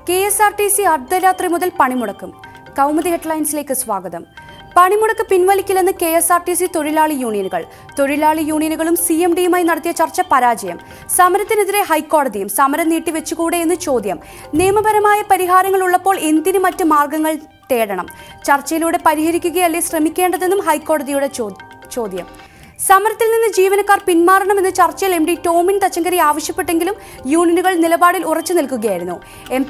KSRTC അർദ്ധരാത്രി മുതൽ പണിമുടക്കും. കൗമുദി ഹെഡ്ലൈൻസിലേക്ക് സ്വാഗതം. പണിമുടക്ക് പിൻവലിക്കില്ലെന്ന് KSRTC തൊഴിലാളി യൂണിയനുകൾ. തൊഴിലാളി യൂണിയനുകളും CMDയുമായി നടത്തിയ ചർച്ച പരാജയം. സമരത്തിനെതിരെ ഹൈക്കോടതിയും. സമരം നീട്ടിവെച്ചുകൂടെ എന്ന് ചോദ്യം. നിയമപരമായ പരിഹാരങ്ങൾ ഉള്ളപ്പോൾ എന്തിന് മറ്റ് മാർഗങ്ങൾ തേടണം? ചർച്ചയിലൂടെ പരിഹരിക്കുകയല്ലേ ശ്രമിക്കേണ്ടതെന്നും ഹൈക്കോടതിയുടെ ചോദ്യം. സമരത്തിൽ നിന്ന് ജീവനക്കാർ പിന്മാറണമെന്ന് ചർച്ചയിൽ MD ടോമിൻ തച്ചങ്കരി ആവശ്യപ്പെട്ടെങ്കിലും യൂണിയനുകൾ നിലപാടിൽ ഉറച്ചു നിൽക്കുകയായിരുന്നു.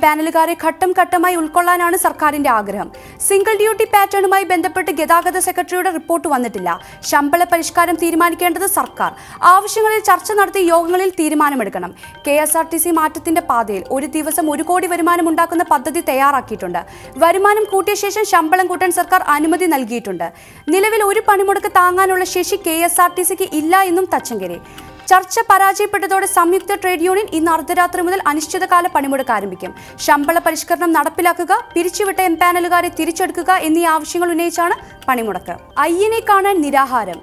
പാനലുകാരെ ഘട്ടം ഘട്ടമായി ഉൾക്കൊള്ളാനാണ് സർക്കാരിന്റെ ആഗ്രഹം. സിംഗിൾ ഡ്യൂട്ടി പാറ്റേണുമായി ബന്ധപ്പെട്ട് ഗതാഗത സെക്രട്ടറിയുടെ റിപ്പോർട്ട് വന്നിട്ടില്ല. ശമ്പള പരിഷ്കാരം തീരുമാനിക്കേണ്ടത് സർക്കാർ. ആവശ്യങ്ങളിൽ ചർച്ച നടത്തി യോഗങ്ങളിൽ തീരുമാനമെടുക്കണം. KSRTC മാറ്റത്തിന്റെ പാതയിൽ. ഒരു ദിവസം 1 കോടി വരുമാനം ഉണ്ടാക്കുന്ന പദ്ധതി തയ്യാറാക്കിയിട്ടുണ്ട്. വരുമാനം കൂട്ടിയ ശേഷം ശമ്പളം കൂട്ടാൻ സർക്കാർ അനുമതി നൽകിയിട്ടുണ്ട്. നിലവിൽ ഒരു പണിമുടക്ക് താങ്ങാനുള്ള ശേഷി KSRTCക്ക് ഇല്ല എന്നും തച്ചങ്കരി. ചർച്ച പരാജയപ്പെട്ടതോടെ സംയുക്ത ട്രേഡ് യൂണിയൻ ഇന്ന് അർദ്ധരാത്രി മുതൽ അനിശ്ചിതകാല പണിമുടക്ക് ആരംഭിക്കും. ശമ്പള പരിഷ്കരണം നടപ്പിലാക്കുക, പിരിച്ചുവിട്ട പാനലുകാരെ തിരിച്ചെടുക്കുക എന്നീ ആവശ്യങ്ങൾ ഉന്നയിച്ചാണ് പണിമുടക്ക്. അയ്യനെ കാണാൻ നിരാഹാരം.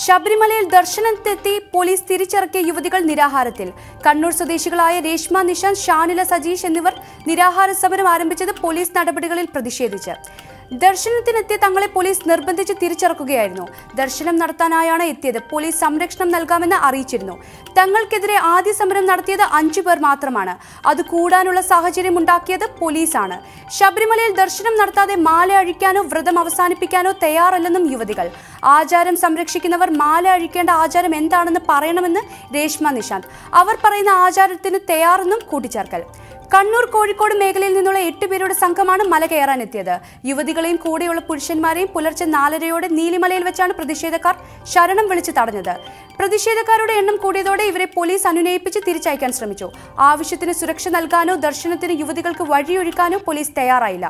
ശബരിമലയിൽ ദർശനത്തെത്തി പോലീസ് തിരിച്ചിറക്കിയ യുവതികൾ നിരാഹാരത്തിൽ. കണ്ണൂർ സ്വദേശികളായ രേഷ്മ നിഷാന്ത്, ഷാനില സജീഷ് എന്നിവർ നിരാഹാര സമരം ആരംഭിച്ചത് പോലീസ് നടപടികളിൽ പ്രതിഷേധിച്ച്. ദർശനത്തിനെത്തിയ തങ്ങളെ പോലീസ് നിർബന്ധിച്ച് തിരിച്ചിറക്കുകയായിരുന്നു. ദർശനം നടത്താനായാണ് എത്തിയത്. പോലീസ് സംരക്ഷണം നൽകാമെന്ന് അറിയിച്ചിരുന്നു. തങ്ങൾക്കെതിരെ ആദ്യ സമരം നടത്തിയത് 5 പേർ മാത്രമാണ്. അത് കൂടാനുള്ള സാഹചര്യം ഉണ്ടാക്കിയത് പോലീസാണ്. ശബരിമലയിൽ ദർശനം നടത്താതെ മാല അഴിക്കാനോ വ്രതം അവസാനിപ്പിക്കാനോ തയ്യാറല്ലെന്നും യുവതികൾ. ആചാരം സംരക്ഷിക്കുന്നവർ മാല അഴിക്കേണ്ട ആചാരം എന്താണെന്ന് പറയണമെന്ന് രേഷ്മ നിഷാന്ത്. അവർ പറയുന്ന ആചാരത്തിന് തയ്യാറെന്നും കൂട്ടിച്ചേർക്കൽ. കണ്ണൂർ, കോഴിക്കോട് മേഖലയിൽ നിന്നുള്ള 8 പേരുടെ സംഘമാണ് മല കയറാനെത്തിയത്. യുവതികളെയും കൂടെയുള്ള പുരുഷന്മാരെയും പുലർച്ചെ 4:30 നീലിമലയിൽ വെച്ചാണ് പ്രതിഷേധക്കാർ ശരണം വിളിച്ച് തടഞ്ഞത്. പ്രതിഷേധക്കാരുടെ എണ്ണം കൂടിയതോടെ ഇവരെ പോലീസ് അനുനയിപ്പിച്ച് തിരിച്ചയക്കാൻ ശ്രമിച്ചു. ആവശ്യത്തിന് സുരക്ഷ നൽകാനോ ദർശനത്തിന് യുവതികൾക്ക് വഴിയൊരുക്കാനോ പോലീസ് തയ്യാറായില്ല.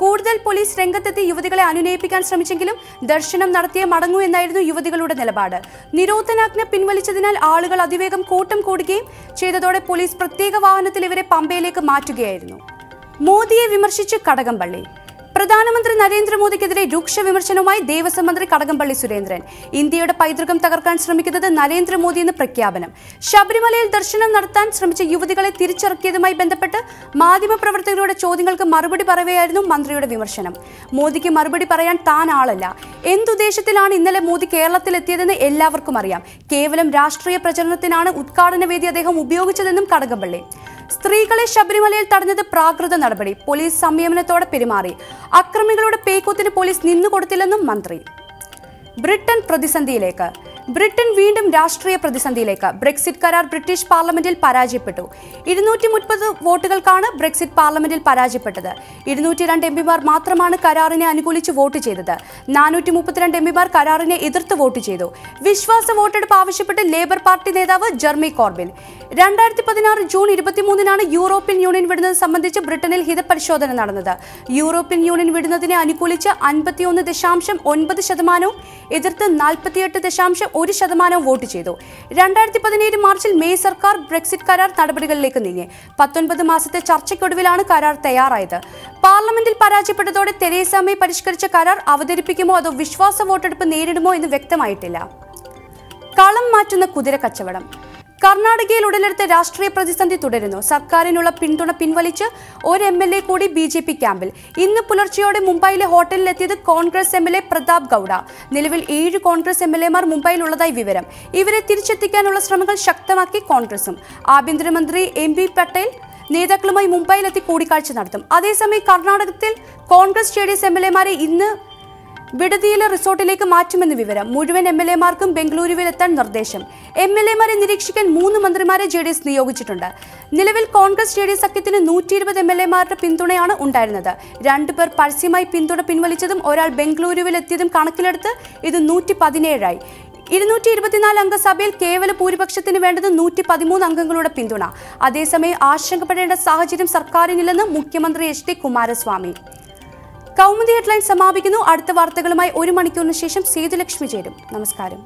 കൂടുതൽ പോലീസ് രംഗത്തെത്തി യുവതികളെ അനുനയിപ്പിക്കാൻ ശ്രമിച്ചെങ്കിലും ദർശനം നടത്തിയേ മടങ്ങൂ എന്നായിരുന്നു യുവതികളുടെ നിലപാട്. നിരോധനാജ്ഞ പിൻവലിച്ചതിനാൽ ആളുകൾ അതിവേഗം കൂട്ടം കൂടുകയും ചെയ്തതോടെ പോലീസ് പ്രത്യേക വാഹനത്തിൽ ഇവരെ പമ്പയിലേക്ക് മാറ്റുകയായിരുന്നു. മോദിയെ വിമർശിച്ച് കടകംപള്ളി. പ്രധാനമന്ത്രി നരേന്ദ്രമോദിക്കെതിരെ രൂക്ഷ വിമർശനവുമായി ദേവസ്വം മന്ത്രി കടകംപള്ളി സുരേന്ദ്രൻ. ഇന്ത്യയുടെ പൈതൃകം തകർക്കാൻ ശ്രമിക്കുന്നത് നരേന്ദ്രമോദി എന്ന് പ്രഖ്യാപനം. ശബരിമലയിൽ ദർശനം നടത്താൻ ശ്രമിച്ച യുവതികളെ തിരിച്ചിറക്കിയതുമായി ബന്ധപ്പെട്ട് മാധ്യമപ്രവർത്തകരുടെ ചോദ്യങ്ങൾക്ക് മറുപടി പറയവെയായിരുന്നു മന്ത്രിയുടെ വിമർശനം. മോദിക്ക് മറുപടി പറയാൻ താൻ ആളല്ല. എന്തുദ്ദേശത്തിലാണ് ഇന്നലെ മോദി കേരളത്തിലെത്തിയതെന്ന് എല്ലാവർക്കും അറിയാം. കേവലം രാഷ്ട്രീയ പ്രചരണത്തിനാണ് ഉദ്ഘാടന വേദി അദ്ദേഹം ഉപയോഗിച്ചതെന്നും കടകംപള്ളി. സ്ത്രീകളെ ശബരിമലയിൽ തടഞ്ഞത് പ്രാകൃത നടപടി. പോലീസ് സംയമനത്തോടെ പെരുമാറി. അക്രമികളുടെ പേക്കൂത്തിന് പോലീസ് നിന്നുകൊടുത്തില്ലെന്നും മന്ത്രി. ബ്രിട്ടൻ പ്രതിസന്ധിയിലേക്ക്. ബ്രിട്ടൻ വീണ്ടും രാഷ്ട്രീയ പ്രതിസന്ധിയിലേക്ക്. ബ്രെക്സിറ്റ് കരാർ ബ്രിട്ടീഷ് പാർലമെന്റിൽ പരാജയപ്പെട്ടു. 230 വോട്ടുകൾക്കാണ് ബ്രെക്സിറ്റ് പാർലമെന്റിൽ പരാജയപ്പെട്ടത്. 202 MPമാർ മാത്രമാണ് കരാറിനെ അനുകൂലിച്ച് വോട്ട് ചെയ്തത്. 432 MPമാർ കരാറിനെ എതിർത്ത് വോട്ട് ചെയ്തു. വിശ്വാസ വോട്ടെടുപ്പ് ആവശ്യപ്പെട്ട് ലേബർ പാർട്ടി നേതാവ് ജെർമി കോർബിൻ. 2016 ജൂൺ 23-നാണ് യൂറോപ്യൻ യൂണിയൻ വിടുന്നത് സംബന്ധിച്ച് ബ്രിട്ടനിൽ ഹിതപരിശോധന നടന്നത്. യൂറോപ്യൻ യൂണിയൻ വിടുന്നതിനെ അനുകൂലിച്ച് 51.9%, എതിർത്ത് 48.1% വോട്ട് ചെയ്തു. 2017 മാർച്ചിൽ മെയ് സർക്കാർ ബ്രെക്സിറ്റ് കരാർ നടപടികളിലേക്ക് നീങ്ങി. 19 മാസത്തെ ചർച്ചയ്ക്കൊടുവിലാണ് കരാർ തയ്യാറായത്. പാർലമെന്റിൽ പരാജയപ്പെട്ടതോടെ തെരേസ മേ പരിഷ്കരിച്ച കരാർ അവതരിപ്പിക്കുമോ അതോ വിശ്വാസ വോട്ടെടുപ്പ് നേരിടുമോ എന്ന് വ്യക്തമായിട്ടില്ല. കളം മാറ്റുന്ന കുതിര കച്ചവടം. കർണാടകയിൽ ഉടലെടുത്ത രാഷ്ട്രീയ പ്രതിസന്ധി തുടരുന്നു. സർക്കാരിനുള്ള പിന്തുണ പിൻവലിച്ച് ഒരു MLA കൂടി BJP ക്യാമ്പിൽ. ഇന്ന് പുലർച്ചെയോടെ മുംബൈയിലെ ഹോട്ടലിലെത്തിയത് കോൺഗ്രസ് MLA പ്രതാപ് ഗൌഡ. നിലവിൽ 7 കോൺഗ്രസ് MLAമാർ മുംബൈയിലുള്ളതായി വിവരം. ഇവരെ തിരിച്ചെത്തിക്കാനുള്ള ശ്രമങ്ങൾ ശക്തമാക്കി കോൺഗ്രസും. ആഭ്യന്തരമന്ത്രി MB പട്ടേൽ നേതാക്കളുമായി മുംബൈയിലെത്തി കൂടിക്കാഴ്ച നടത്തും. അതേസമയം കർണാടകത്തിൽ കോൺഗ്രസ് JDS MLAമാരെ ഇന്ന് വിടതിയിലെ റിസോർട്ടിലേക്ക് മാറ്റുമെന്ന് വിവരം. മുഴുവൻ MLAമാർക്കും ബംഗളൂരുവിലെത്താൻ നിർദ്ദേശം. MLAമാരെ നിരീക്ഷിക്കാൻ 3 മന്ത്രിമാരെ JDS നിയോഗിച്ചിട്ടുണ്ട്. നിലവിൽ കോൺഗ്രസ് JDS സഖ്യത്തിന് 120 MLAമാരുടെ പിന്തുണയാണ് ഉണ്ടായിരുന്നത്. 2 പേർ പരസ്യമായി പിന്തുണ പിൻവലിച്ചതും ഒരാൾ ബംഗളൂരുവിലെത്തിയതും കണക്കിലെടുത്ത് ഇത് 117 ആയി. 224 അംഗ സഭയിൽ കേവല ഭൂരിപക്ഷത്തിന് വേണ്ടത് 113 അംഗങ്ങളുടെ പിന്തുണ. അതേസമയം ആശങ്കപ്പെടേണ്ട സാഹചര്യം സർക്കാരിനില്ലെന്ന് മുഖ്യമന്ത്രി HD കുമാരസ്വാമി. കൗമുദി ഹെഡ്ലൈൻ സമാപിക്കുന്നു. അടുത്ത വാർത്തകളുമായി 1 മണിക്കൂറിന് ശേഷം സേതുലക്ഷ്മി ചേരും. നമസ്കാരം.